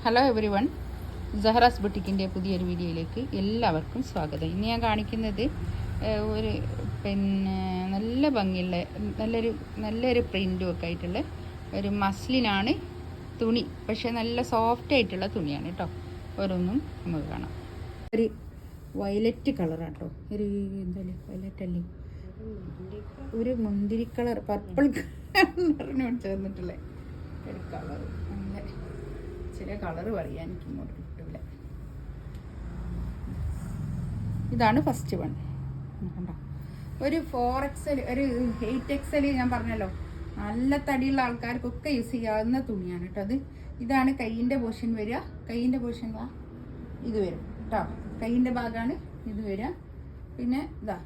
Hello every one, സഹറാസ് ബുട്ടിക്കിൻ്റെ പുതിയൊരു വീഡിയോയിലേക്ക് എല്ലാവർക്കും സ്വാഗതം. ഇന്ന് ഞാൻ കാണിക്കുന്നത് ഒരു നല്ല ഭംഗിയുള്ള നല്ലൊരു പ്രിൻറ്റും ഒക്കെ ആയിട്ടുള്ള ഒരു മസ്ലിനാണ് തുണി. പക്ഷേ നല്ല സോഫ്റ്റ് ആയിട്ടുള്ള തുണിയാണ് കേട്ടോ. ഓരോന്നും നമുക്ക് കാണാം. ഒരു വയലറ്റ് കളറാണ് കേട്ടോ. ഒരു എന്താ വയലറ്റ് അല്ലേ, ഒരു മുന്തിരി കളർ, പർപ്പിൾ കളറിനോട് ചേർന്നിട്ടുള്ള ഒരു കളർ. നല്ല ചില കളറ് പറയാൻ എനിക്ക് ഇങ്ങോട്ട് കിട്ടില്ല. ഇതാണ് ഫസ്റ്റ് വൺ. കണ്ടോ, ഒരു 4XL, ഒരു 8XL ഞാൻ പറഞ്ഞല്ലോ, നല്ല തടിയുള്ള ആൾക്കാർക്കൊക്കെ യൂസ് ചെയ്യാവുന്ന തുണിയാണ് കേട്ടോ അത്. ഇതാണ് കൈയിൻ്റെ പോർഷൻ വരിക. കൈയിൻ്റെ പോർഷൻ ഇത് വരും കേട്ടോ. കൈയിൻ്റെ ഭാഗമാണ് ഇത് വരിക. പിന്നെ ഇതാ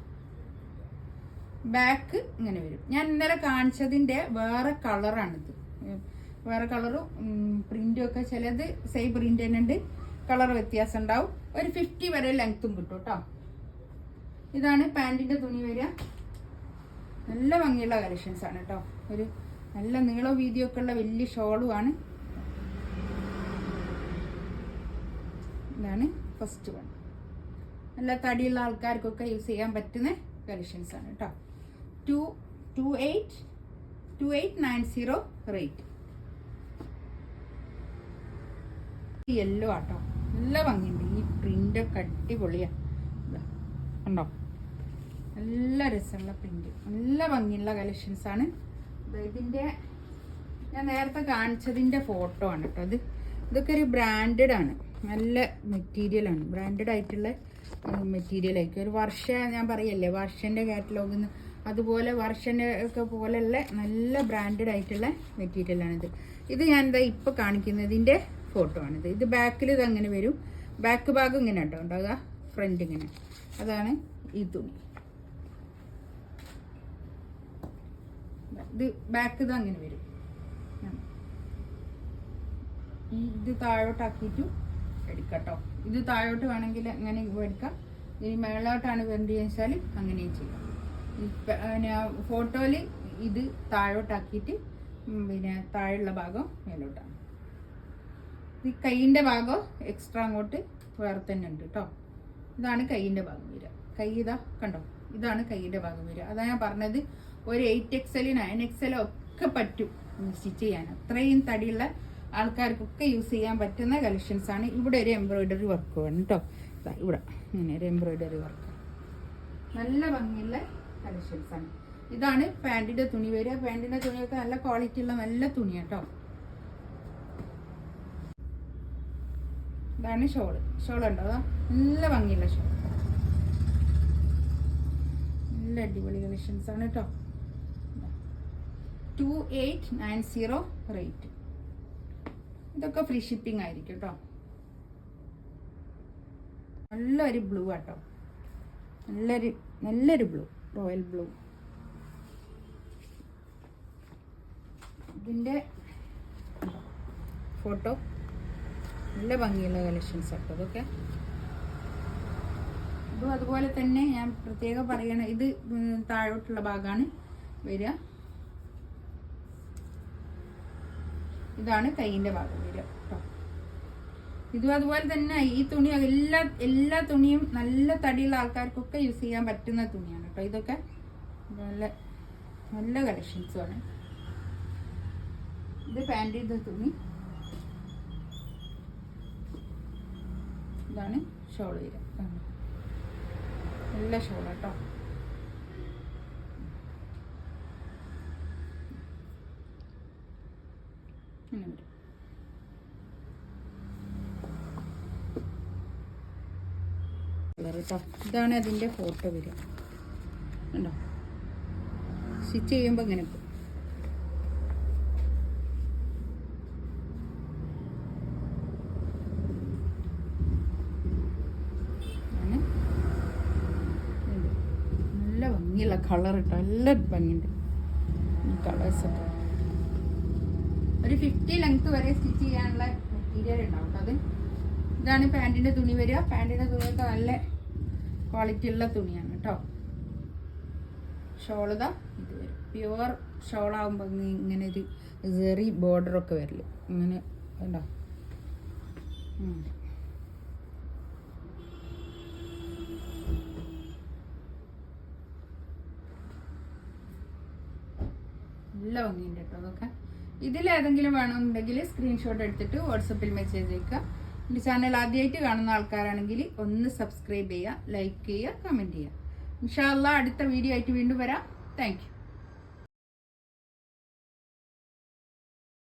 ബാക്ക് ഇങ്ങനെ വരും. ഞാൻ ഇന്നലെ കാണിച്ചതിൻ്റെ വേറെ കളറാണിത്. വേറെ കളറും പ്രിന്റും ഒക്കെ ചിലത് സെയിം പ്രിന്റ് തന്നെ ഉണ്ട്, കളർ വ്യത്യാസം ഉണ്ടാവും. ഒരു 50 വരെ ലെങ്ത്തും കിട്ടും കേട്ടോ. ഇതാണ് പാൻറ്റിൻ്റെ തുണി വരിക. നല്ല ഭംഗിയുള്ള കളക്ഷൻസ് ആണ് കേട്ടോ. ഒരു നല്ല നീളവും വീതിയും ഒക്കെ ഉള്ള വലിയ ഷോളുമാണ്. ഇതാണ് ഫസ്റ്റ് വൺ. നല്ല തടിയുള്ള ആൾക്കാർക്കൊക്കെ യൂസ് ചെയ്യാൻ പറ്റുന്ന കളക്ഷൻസ് ആണ് കേട്ടോ. 2890 റേറ്റ്. യെല്ലോ ആട്ടോ, നല്ല ഭംഗിയുണ്ട്. ഈ പ്രിൻ്റൊക്കെ അടിപൊളിയാണ്. കണ്ടോ, നല്ല രസമുള്ള പ്രിൻ്റ്, നല്ല ഭംഗിയുള്ള കളക്ഷൻസാണ്. ഇതിൻ്റെ ഞാൻ നേരത്തെ കാണിച്ചതിൻ്റെ ഫോട്ടോ ആണ് കേട്ടോ. ഇതൊക്കെ ഒരു ബ്രാൻഡഡ് ആണ്, നല്ല മെറ്റീരിയലാണ്. ബ്രാൻഡഡ് ആയിട്ടുള്ള മെറ്റീരിയലായിരിക്കും. ഒരു വർഷ ഞാൻ പറയല്ലേ, വർഷൻ്റെ കാറ്റലോഗിൽ നിന്ന് അതുപോലെ വർഷൻ്റെ ഒക്കെ പോലെയുള്ള നല്ല ബ്രാൻഡഡ് ആയിട്ടുള്ള മെറ്റീരിയലാണിത്. ഇത് ഞാൻ എന്താ ഇപ്പോൾ കാണിക്കുന്നതിൻ്റെ ഫോട്ടോ ആണിത്. ഇത് ബാക്കിൽ ഇത് അങ്ങനെ വരും. ബാക്ക് ഭാഗം ഇങ്ങനെ കേട്ടോ ഉണ്ടാവുക, ഫ്രണ്ട് ഇങ്ങനെ. അതാണ് ഈ തുണി. ഇത് ബാക്ക് ഇത് അങ്ങനെ വരും. ഇത് താഴോട്ടാക്കിയിട്ടും എടുക്കാം. ഇത് താഴോട്ട് വേണമെങ്കിൽ അങ്ങനെ എടുക്കാം. ഇനി മേളോട്ടാണ് വേണ്ടതെന്ന് വെച്ചാൽ അങ്ങനെയും ചെയ്യാം. ഫോട്ടോയിൽ ഇത് താഴോട്ടാക്കിയിട്ട് പിന്നെ താഴെയുള്ള ഭാഗം മേലോട്ടാണ്. ഈ കൈയിൻ്റെ ഭാഗം എക്സ്ട്രാ അങ്ങോട്ട് വേറെ തന്നെ ഉണ്ട് കേട്ടോ. ഇതാണ് കൈയിൻ്റെ ഭാഗം വരിക. കൈ ഇതാ കണ്ടോ, ഇതാണ് കൈയിൻ്റെ ഭാഗം വരിക. അതാണ് ഞാൻ പറഞ്ഞത്, ഒരു 8XL 9XL ഒക്കെ പറ്റും സ്റ്റിച്ച് ചെയ്യാൻ. അത്രയും തടിയുള്ള ആൾക്കാർക്കൊക്കെ യൂസ് ചെയ്യാൻ പറ്റുന്ന കളക്ഷൻസാണ്. ഇവിടെ ഒരു എംബ്രോയിഡറി വർക്ക് വേണം കേട്ടോ. ഇവിടെ ഇങ്ങനെ ഒരു എംബ്രോയിഡറി വർക്ക്, നല്ല ഭംഗിയുള്ള കളക്ഷൻസാണ്. ഇതാണ് പാൻറ്റിൻ്റെ തുണി വരിക. പാൻറ്റിൻ്റെ തുണിയൊക്കെ നല്ല ക്വാളിറ്റി ഉള്ള നല്ല തുണിയാണ് കേട്ടോ. ഇതാണ് ഷോൾ ഉണ്ടോ, അതാ നല്ല ഭംഗിയുള്ള ഷോൾ, നല്ല അടിപൊളി കളക്ഷൻസ് ആണ് കേട്ടോ. 2890 റേറ്റ്. ഇതൊക്കെ ഫ്രീ ഷിപ്പിംഗ് ആയിരിക്കും കേട്ടോ. നല്ലൊരു ബ്ലൂ ആട്ടോ, നല്ലൊരു ബ്ലൂ, റോയൽ ബ്ലൂ. ഇതിൻ്റെ ഫോട്ടോ നല്ല ഭംഗിയുള്ള കളക്ഷൻസ് ആട്ടോ അതൊക്കെ. ഇതും അതുപോലെ തന്നെ ഞാൻ പ്രത്യേകം പറയണം, ഇത് താഴോട്ടുള്ള ഭാഗമാണ് വരിക. ഇതാണ് കൈയിൻ്റെ ഭാഗം വരിക കേട്ടോ. ഇതും അതുപോലെ തന്നെ ഈ തുണി എല്ലാ തുണിയും നല്ല തടിയുള്ള ആൾക്കാർക്കൊക്കെ യൂസ് ചെയ്യാൻ പറ്റുന്ന തുണിയാണ് കേട്ടോ. ഇതൊക്കെ നല്ല കളക്ഷൻസുമാണ്. ഇത് പാൻറ്റിൻ്റെ തുണി. ഇതാണ് ഷോൾ വരിക. നല്ല ഷോൾ കേട്ടോ. കേട്ടോ, ഇതാണ് അതിൻ്റെ ഫോട്ടോ വരിക. ഉണ്ടോ, സ്റ്റിച്ച് ചെയ്യുമ്പോൾ ഇങ്ങനെ ഭംഗിയുള്ള കളർ ഇട്ടോ, നല്ല ഭംഗിയുണ്ട് ഈ കളേഴ്സൊക്കെ. ഒരു 50 ലെങ്ത് വരെ സ്റ്റിച്ച് ചെയ്യാനുള്ള മെറ്റീരിയൽ ഉണ്ടാവും കേട്ടോ. ഇതാണ് പാൻറ്റിൻ്റെ തുണി വരിക. പാൻറ്റിൻ്റെ തുണിയൊക്കെ നല്ല ക്വാളിറ്റി ഉള്ള തുണിയാണ് കേട്ടോ. ഷോളിതാ ഇത് വരും. പ്യുവർ ഷോളാകുമ്പോൾ ഇങ്ങനെ ഒരു സെറി ബോർഡറൊക്കെ വരില്ല, ഇങ്ങനെ ഉണ്ടോ. നല്ല ഭംഗിയുണ്ട് കേട്ടോ അതൊക്കെ. ഇതിലേതെങ്കിലും വേണമെന്നുണ്ടെങ്കിൽ സ്ക്രീൻഷോട്ട് എടുത്തിട്ട് വാട്സപ്പിൽ മെസ്സേജ് അയക്കുക. എൻ്റെ ചാനൽ ആദ്യമായിട്ട് കാണുന്ന ആൾക്കാരാണെങ്കിൽ ഒന്ന് സബ്സ്ക്രൈബ് ചെയ്യുക, ലൈക്ക് ചെയ്യുക, കമൻറ്റ് ചെയ്യുക. ഇൻഷാ അല്ലാഹ് അടുത്ത വീഡിയോ ആയിട്ട് വീണ്ടും വരാം. Thank you.